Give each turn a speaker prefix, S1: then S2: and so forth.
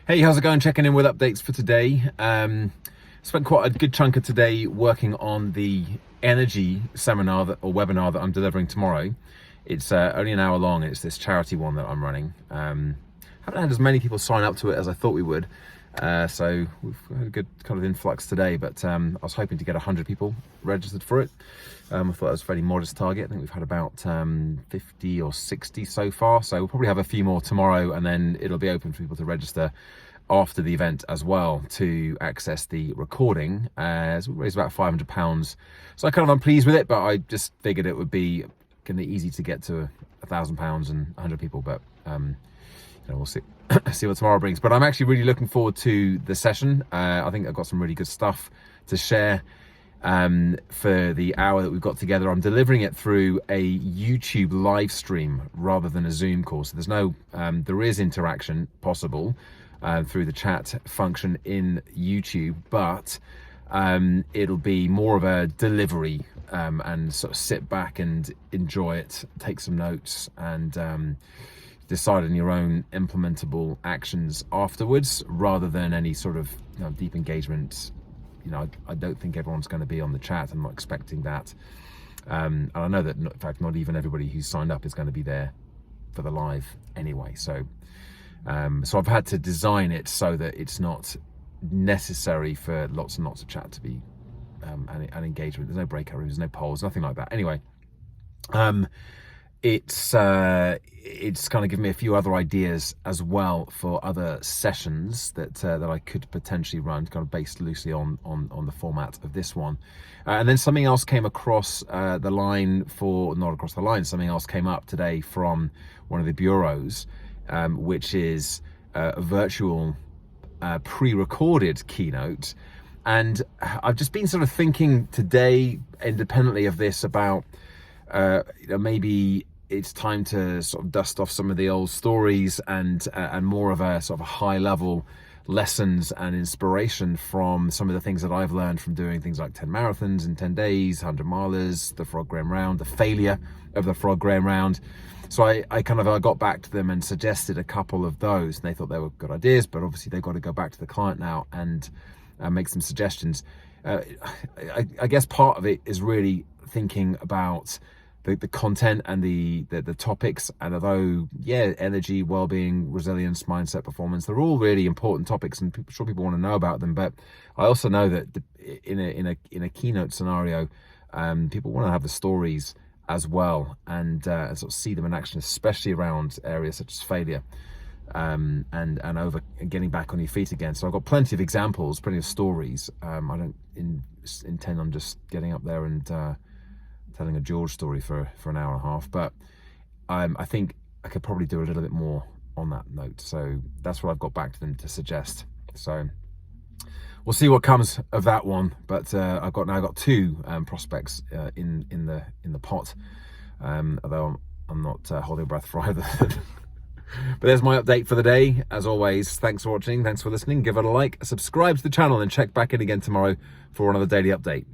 S1: Hey, how's it going? Checking in with updates for today. Spent quite a good chunk of today working on the energy seminar or webinar that I'm delivering tomorrow. It's only an hour long. It's this charity one that I'm running. Haven't had as many people sign up to it as I thought we would. So we've had a good kind of influx today, but I was hoping to get 100 people registered for it. I thought that was a fairly modest target. I think we've had about 50 or 60 so far. So we'll probably have a few more tomorrow, and then it'll be open for people to register after the event as well to access the recording. So we raised about £500. So I'm pleased with it, but I just figured it would be kind of easy to get to £1,000 and 100 people, but we'll see. See what tomorrow brings. But I'm actually really looking forward to the session. I think I've got some really good stuff to share for the hour that we've got together. I'm delivering it through a YouTube live stream rather than a Zoom call. So there's no, there is interaction possible through the chat function in YouTube, but it'll be more of a delivery and sort of sit back and enjoy it, take some notes, and decide on your own implementable actions afterwards, rather than any sort of deep engagement. I don't think everyone's going to be on the chat. I'm not expecting that, and I know that in fact not even everybody who's signed up is going to be there for the live anyway. So I've had to design it so that it's not necessary for lots and lots of chat to be and engagement. There's no breakout rooms, no polls, nothing like that. Anyway, it's kind of given me a few other ideas as well for other sessions that I could potentially run, kind of based loosely on the format of this one. And then something else came across the line not across the line, something else came up today from one of the bureaus, which is a virtual pre-recorded keynote. And I've just been sort of thinking today, independently of this, about maybe it's time to sort of dust off some of the old stories and more of a sort of a high level lessons and inspiration from some of the things that I've learned from doing things like 10 marathons in 10 days, 100 milers, the Frog Graham Round, the failure of the Frog Graham Round. So I got back to them and suggested a couple of those, and they thought they were good ideas, but obviously they've got to go back to the client now and make some suggestions. I guess part of it is really thinking about the content and the topics, and although energy, well-being, resilience, mindset, performance, they're all really important topics, and people want to know about them. But I also know that in a keynote scenario, people want to have the stories as well, and sort of see them in action, especially around areas such as failure and over getting back on your feet again. So I've got plenty of examples, plenty of stories. I don't intend on just getting up there and telling a George story for an hour and a half, but I think I could probably do a little bit more on that note. So that's what I've got back to them to suggest. So we'll see what comes of that one. But I've got two prospects in the pot, although I'm not holding breath for either. But there's my update for the day. As always, thanks for watching, thanks for listening. Give it a like, subscribe to the channel, and check back in again tomorrow for another daily update.